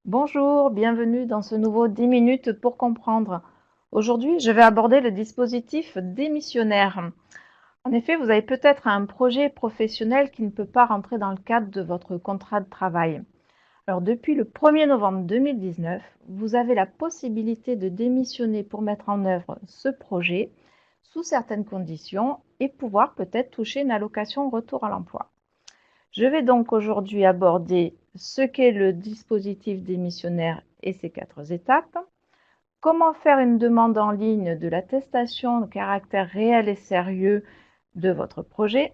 Bonjour, bienvenue dans ce nouveau 10 minutes pour comprendre. Aujourd'hui, je vais aborder le dispositif démissionnaire. En effet, vous avez peut-être un projet professionnel qui ne peut pas rentrer dans le cadre de votre contrat de travail. Alors, depuis le 1er novembre 2019, vous avez la possibilité de démissionner pour mettre en œuvre ce projet sous certaines conditions et pouvoir peut-être toucher une allocation retour à l'emploi. Je vais donc aujourd'hui aborder ce qu'est le dispositif démissionnaire et ses 4 étapes, comment faire une demande en ligne de l'attestation de caractère réel et sérieux de votre projet,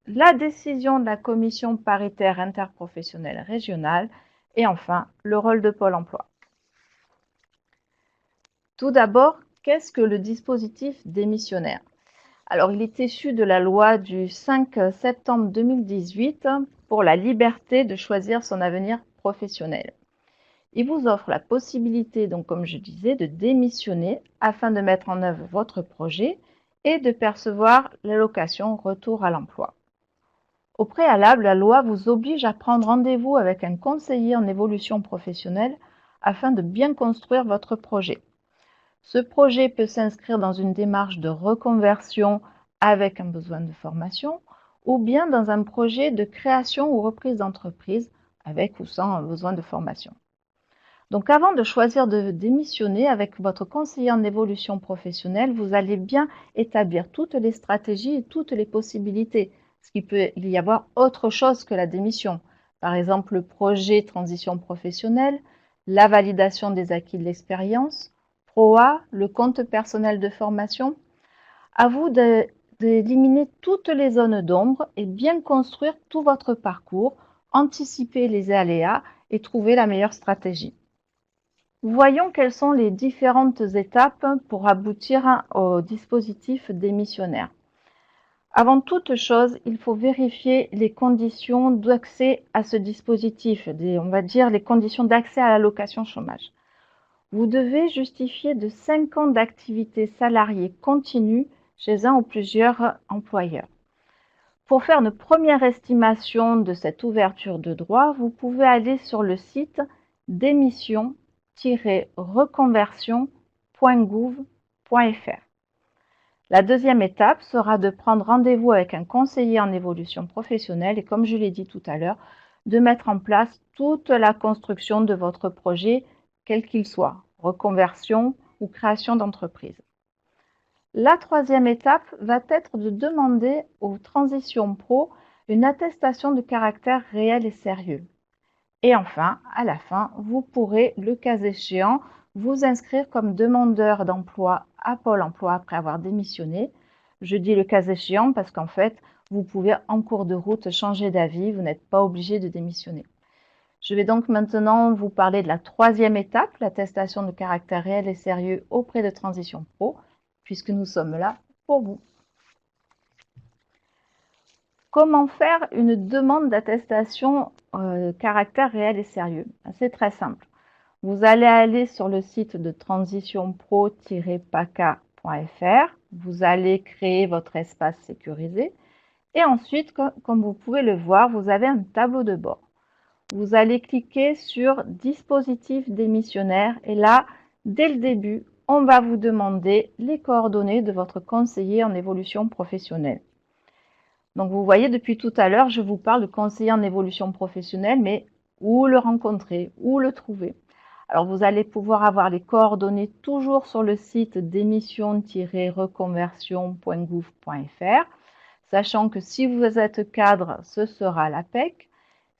la décision de la commission paritaire interprofessionnelle régionale et enfin le rôle de Pôle emploi. Tout d'abord, qu'est-ce que le dispositif démissionnaire? Alors, il est issu de la loi du 5 septembre 2018 pour la liberté de choisir son avenir professionnel. Il vous offre la possibilité, donc comme je disais, de démissionner afin de mettre en œuvre votre projet et de percevoir l'allocation retour à l'emploi. Au préalable, la loi vous oblige à prendre rendez-vous avec un conseiller en évolution professionnelle afin de bien construire votre projet. Ce projet peut s'inscrire dans une démarche de reconversion avec un besoin de formation ou bien dans un projet de création ou reprise d'entreprise avec ou sans un besoin de formation. Donc avant de choisir de démissionner avec votre conseiller en évolution professionnelle, vous allez bien établir toutes les stratégies et toutes les possibilités, parce qu'il peut y avoir autre chose que la démission. Par exemple, le projet transition professionnelle, la validation des acquis de l'expérience, PROA, le compte personnel de formation. À vous d'éliminer toutes les zones d'ombre et bien construire tout votre parcours, anticiper les aléas et trouver la meilleure stratégie. Voyons quelles sont les différentes étapes pour aboutir au dispositif démissionnaire. Avant toute chose, il faut vérifier les conditions d'accès à ce dispositif, on va dire les conditions d'accès à l'allocation chômage. Vous devez justifier de 5 ans d'activité salariée continue chez un ou plusieurs employeurs. Pour faire une première estimation de cette ouverture de droit, vous pouvez aller sur le site démission-reconversion.gouv.fr. La deuxième étape sera de prendre rendez-vous avec un conseiller en évolution professionnelle et, comme je l'ai dit tout à l'heure, de mettre en place toute la construction de votre projet, quel qu'il soit, reconversion ou création d'entreprise. La troisième étape va être de demander aux transitions pro une attestation de caractère réel et sérieux. Et enfin, à la fin, vous pourrez, le cas échéant, vous inscrire comme demandeur d'emploi à Pôle emploi après avoir démissionné. Je dis le cas échéant parce qu'en fait, vous pouvez en cours de route changer d'avis, vous n'êtes pas obligé de démissionner. Je vais donc maintenant vous parler de la troisième étape, l'attestation de caractère réel et sérieux auprès de Transition Pro, puisque nous sommes là pour vous. Comment faire une demande d'attestation caractère réel et sérieux? C'est très simple. Vous allez aller sur le site de transitionpro-paca.fr. Vous allez créer votre espace sécurisé. Et ensuite, comme vous pouvez le voir, vous avez un tableau de bord. Vous allez cliquer sur dispositif démissionnaire et là, dès le début, on va vous demander les coordonnées de votre conseiller en évolution professionnelle. Donc vous voyez, depuis tout à l'heure, je vous parle de conseiller en évolution professionnelle, mais où le rencontrer, où le trouver. Alors vous allez pouvoir avoir les coordonnées toujours sur le site démission-reconversion.gouv.fr, sachant que si vous êtes cadre, ce sera l'APEC.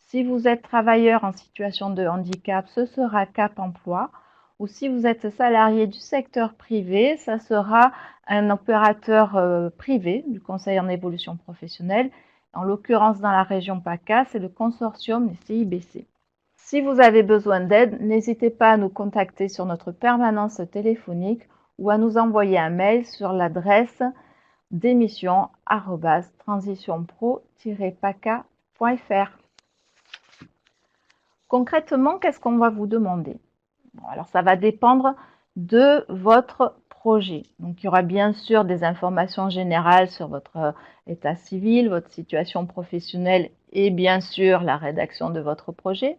Si vous êtes travailleur en situation de handicap, ce sera Cap Emploi. Ou si vous êtes salarié du secteur privé, ça sera un opérateur privé du Conseil en évolution professionnelle. En l'occurrence, dans la région PACA, c'est le consortium des CIBC. Si vous avez besoin d'aide, n'hésitez pas à nous contacter sur notre permanence téléphonique ou à nous envoyer un mail sur l'adresse démission@transitionpro-paca.fr. Concrètement, qu'est-ce qu'on va vous demander? Bon, alors ça va dépendre de votre projet. Donc il y aura bien sûr des informations générales sur votre état civil, votre situation professionnelle et bien sûr la rédaction de votre projet.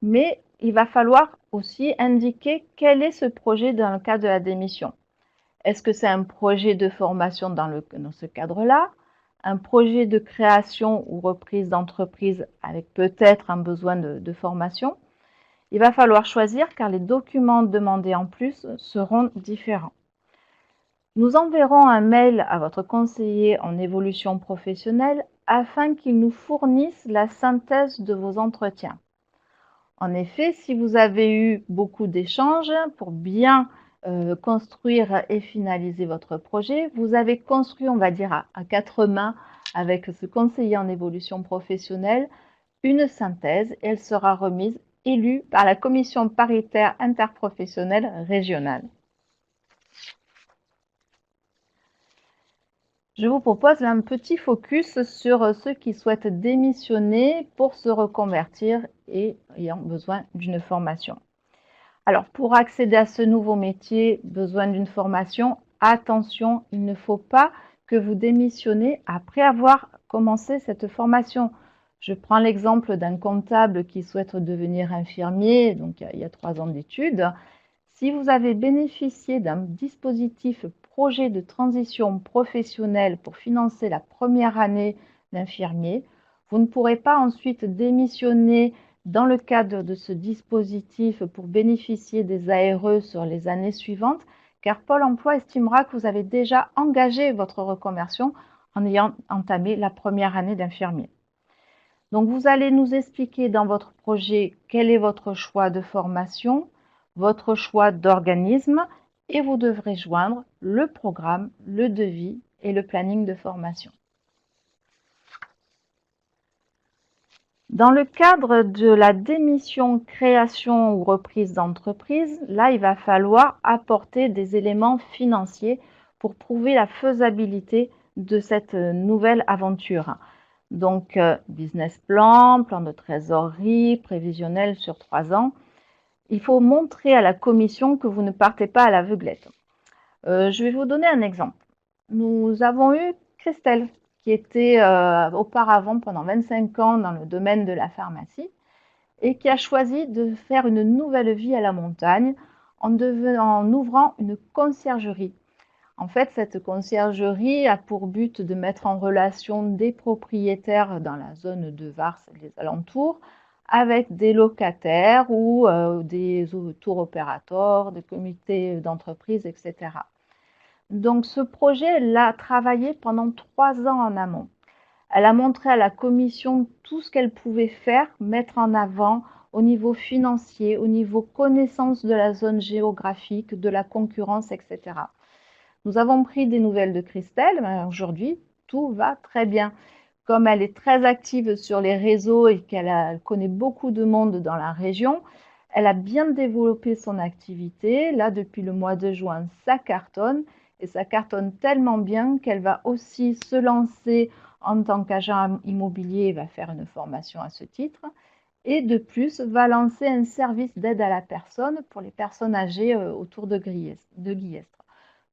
mais il va falloir aussi indiquer quel est ce projet dans le cadre de la démission. Est-ce que c'est un projet de formation dans ce cadre-là, un projet de création ou reprise d'entreprise avec peut-être un besoin de formation? Il va falloir choisir car les documents demandés en plus seront différents. Nous enverrons un mail à votre conseiller en évolution professionnelle afin qu'il nous fournisse la synthèse de vos entretiens. En effet, si vous avez eu beaucoup d'échanges pour bien construire et finaliser votre projet, vous avez construit, on va dire, à quatre mains avec ce conseiller en évolution professionnelle, une synthèse et elle sera remise, élue par la commission paritaire interprofessionnelle régionale. Je vous propose un petit focus sur ceux qui souhaitent démissionner pour se reconvertir et ayant besoin d'une formation. Alors, pour accéder à ce nouveau métier, besoin d'une formation, attention, il ne faut pas que vous démissionnez après avoir commencé cette formation. Je prends l'exemple d'un comptable qui souhaite devenir infirmier, donc il y a 3 ans d'études. Si vous avez bénéficié d'un dispositif projet de transition professionnelle pour financer la première année d'infirmier, vous ne pourrez pas ensuite démissionner dans le cadre de ce dispositif pour bénéficier des ARE sur les années suivantes, car Pôle emploi estimera que vous avez déjà engagé votre reconversion en ayant entamé la première année d'infirmier. Donc, vous allez nous expliquer dans votre projet quel est votre choix de formation, votre choix d'organisme et vous devrez joindre le programme, le devis et le planning de formation. Dans le cadre de la démission, création ou reprise d'entreprise, là, il va falloir apporter des éléments financiers pour prouver la faisabilité de cette nouvelle aventure. Donc, business plan, plan de trésorerie, prévisionnel sur 3 ans. Il faut montrer à la commission que vous ne partez pas à l'aveuglette. Je vais vous donner un exemple. Nous avons eu Christelle, qui était auparavant pendant 25 ans dans le domaine de la pharmacie et qui a choisi de faire une nouvelle vie à la montagne en ouvrant une conciergerie. En fait, cette conciergerie a pour but de mettre en relation des propriétaires dans la zone de Vars et les alentours avec des locataires ou des tour opérateurs, des comités d'entreprise, etc. Donc ce projet, elle l'a travaillé pendant 3 ans en amont. Elle a montré à la commission tout ce qu'elle pouvait faire, mettre en avant au niveau financier, au niveau connaissance de la zone géographique, de la concurrence, etc. Nous avons pris des nouvelles de Christelle, mais aujourd'hui, tout va très bien. Comme elle est très active sur les réseaux et qu'elle connaît beaucoup de monde dans la région, elle a bien développé son activité. Là, depuis le mois de juin, ça cartonne et ça cartonne tellement bien qu'elle va aussi se lancer en tant qu'agent immobilier et va faire une formation à ce titre. Et de plus, va lancer un service d'aide à la personne pour les personnes âgées autour de Guillestre.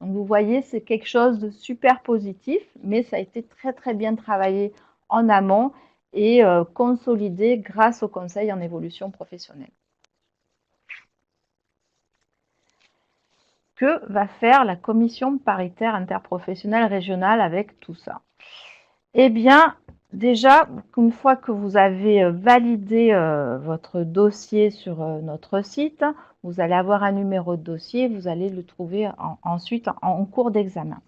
Donc vous voyez, c'est quelque chose de super positif, mais ça a été très très bien travaillé en amont et consolidé grâce au conseil en évolution professionnelle. Que va faire la commission paritaire interprofessionnelle régionale avec tout ça? Eh bien, déjà, une fois que vous avez validé votre dossier sur notre site, vous allez avoir un numéro de dossier, vous allez le trouver ensuite en cours d'examen.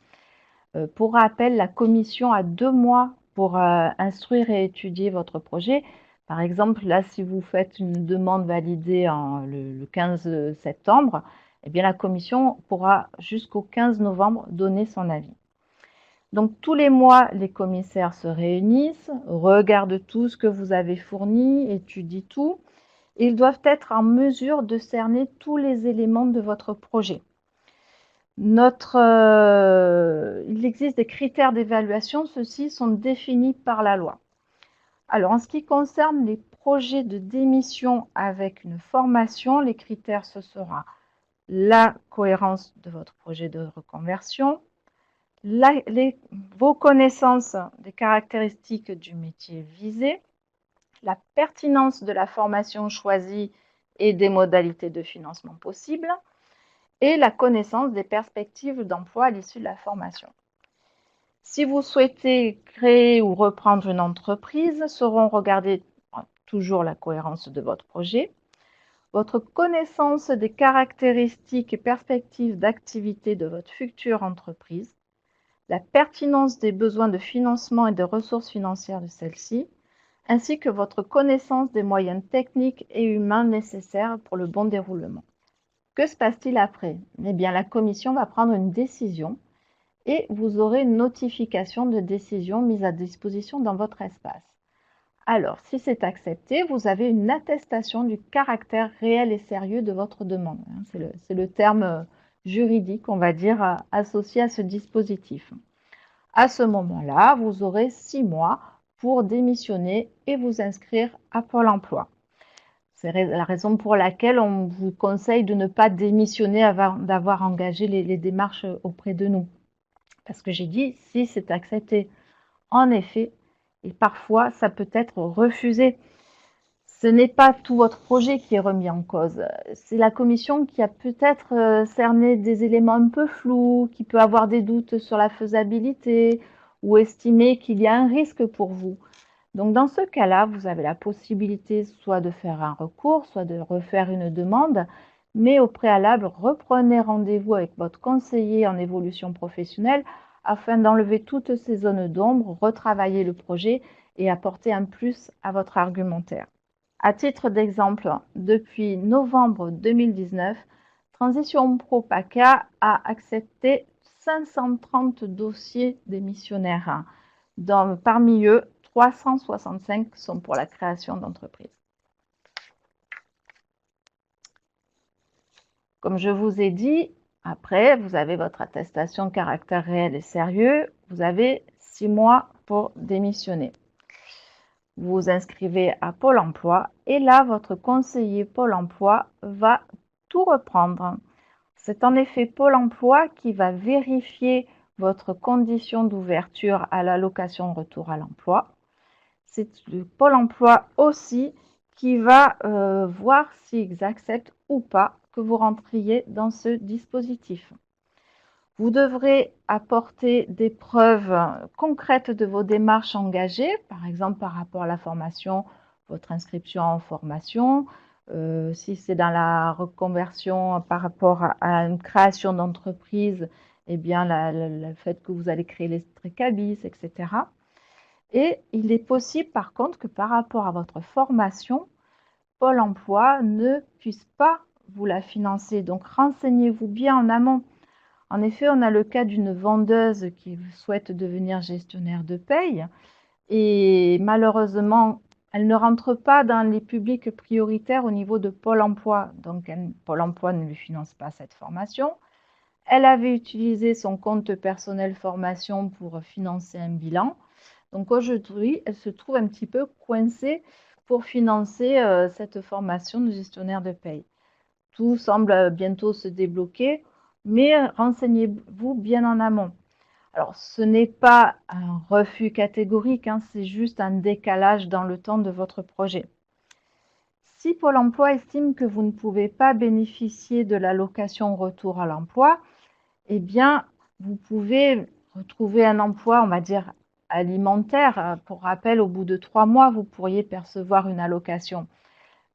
Pour rappel, la commission a 2 mois pour instruire et étudier votre projet. Par exemple, là, si vous faites une demande validée le 15 septembre, eh bien, la commission pourra jusqu'au 15 novembre donner son avis. Donc, tous les mois, les commissaires se réunissent, regardent tout ce que vous avez fourni, étudient tout. Et ils doivent être en mesure de cerner tous les éléments de votre projet. Il existe des critères d'évaluation, ceux-ci sont définis par la loi. Alors, en ce qui concerne les projets de démission avec une formation, les critères, ce sera la cohérence de votre projet de reconversion, vos connaissances des caractéristiques du métier visé, la pertinence de la formation choisie et des modalités de financement possibles, et la connaissance des perspectives d'emploi à l'issue de la formation. Si vous souhaitez créer ou reprendre une entreprise, seront regardées toujours la cohérence de votre projet, votre connaissance des caractéristiques et perspectives d'activité de votre future entreprise, la pertinence des besoins de financement et de ressources financières de celle-ci, ainsi que votre connaissance des moyens techniques et humains nécessaires pour le bon déroulement. Que se passe-t-il après? Eh bien, la commission va prendre une décision et vous aurez une notification de décision mise à disposition dans votre espace. Alors, si c'est accepté, vous avez une attestation du caractère réel et sérieux de votre demande. C'est le terme juridique, on va dire, associé à ce dispositif. À ce moment-là, vous aurez 6 mois pour démissionner et vous inscrire à Pôle emploi. C'est la raison pour laquelle on vous conseille de ne pas démissionner avant d'avoir engagé les démarches auprès de nous. Parce que j'ai dit, si c'est accepté, en effet, et parfois ça peut être refusé. Ce n'est pas tout votre projet qui est remis en cause. C'est la commission qui a peut-être cerné des éléments un peu flous, qui peut avoir des doutes sur la faisabilité ou estimer qu'il y a un risque pour vous. Donc dans ce cas-là, vous avez la possibilité soit de faire un recours, soit de refaire une demande, mais au préalable, reprenez rendez-vous avec votre conseiller en évolution professionnelle afin d'enlever toutes ces zones d'ombre, retravailler le projet et apporter un plus à votre argumentaire. À titre d'exemple, depuis novembre 2019, Transition Pro PACA a accepté 530 dossiers démissionnaires. Parmi eux, 365 sont pour la création d'entreprises. Comme je vous ai dit, après, vous avez votre attestation de caractère réel et sérieux. Vous avez 6 mois pour démissionner. Vous vous inscrivez à Pôle emploi et là, votre conseiller Pôle emploi va tout reprendre. C'est en effet Pôle emploi qui va vérifier votre condition d'ouverture à l'allocation de retour à l'emploi. C'est le Pôle emploi aussi qui va voir s'ils acceptent ou pas que vous rentriez dans ce dispositif. Vous devrez apporter des preuves concrètes de vos démarches engagées, par exemple par rapport à la formation, votre inscription en formation, si c'est dans la reconversion par rapport à une création d'entreprise, eh bien le fait que vous allez créer les Trécabis, etc. Et il est possible par contre que par rapport à votre formation, Pôle emploi ne puisse pas vous la financer. Donc renseignez-vous bien en amont. En effet, on a le cas d'une vendeuse qui souhaite devenir gestionnaire de paye et malheureusement, elle ne rentre pas dans les publics prioritaires au niveau de Pôle emploi. Donc, Pôle emploi ne lui finance pas cette formation. Elle avait utilisé son compte personnel formation pour financer un bilan. Donc, aujourd'hui, elle se trouve un petit peu coincée pour financer cette formation de gestionnaire de paye. Tout semble bientôt se débloquer, mais renseignez-vous bien en amont. Alors, ce n'est pas un refus catégorique, hein, c'est juste un décalage dans le temps de votre projet. Si Pôle emploi estime que vous ne pouvez pas bénéficier de l'allocation retour à l'emploi, eh bien, vous pouvez retrouver un emploi, on va dire, alimentaire. Pour rappel, au bout de 3 mois, vous pourriez percevoir une allocation.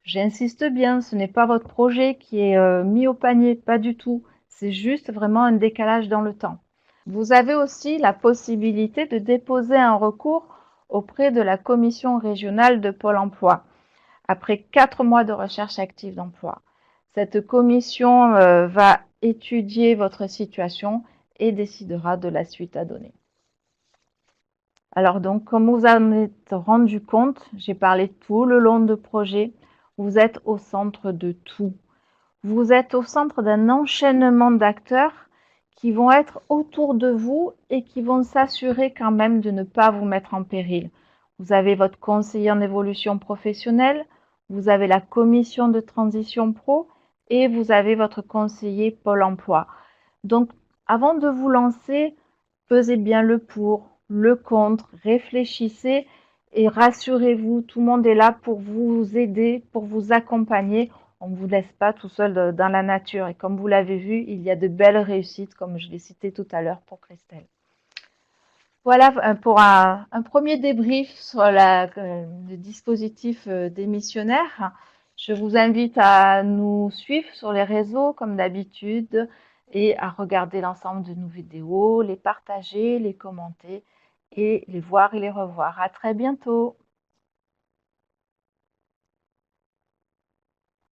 J'insiste bien, ce n'est pas votre projet qui est mis au panier, pas du tout. C'est juste vraiment un décalage dans le temps. Vous avez aussi la possibilité de déposer un recours auprès de la commission régionale de Pôle emploi après 4 mois de recherche active d'emploi. Cette commission va étudier votre situation et décidera de la suite à donner. Alors donc, comme vous en êtes rendu compte, j'ai parlé tout le long du projet. Vous êtes au centre de tout. Vous êtes au centre d'un enchaînement d'acteurs qui vont être autour de vous et qui vont s'assurer quand même de ne pas vous mettre en péril. Vous avez votre conseiller en évolution professionnelle, vous avez la commission de transition pro et vous avez votre conseiller Pôle emploi. Donc, avant de vous lancer, pesez bien le pour, le contre, réfléchissez et rassurez-vous, tout le monde est là pour vous aider, pour vous accompagner On ne vous laisse pas tout seul dans la nature. Et comme vous l'avez vu, il y a de belles réussites, comme je l'ai cité tout à l'heure pour Christelle. Voilà pour un premier débrief sur le dispositif démissionnaire. Je vous invite à nous suivre sur les réseaux comme d'habitude et à regarder l'ensemble de nos vidéos, les partager, les commenter et les voir et les revoir. À très bientôt.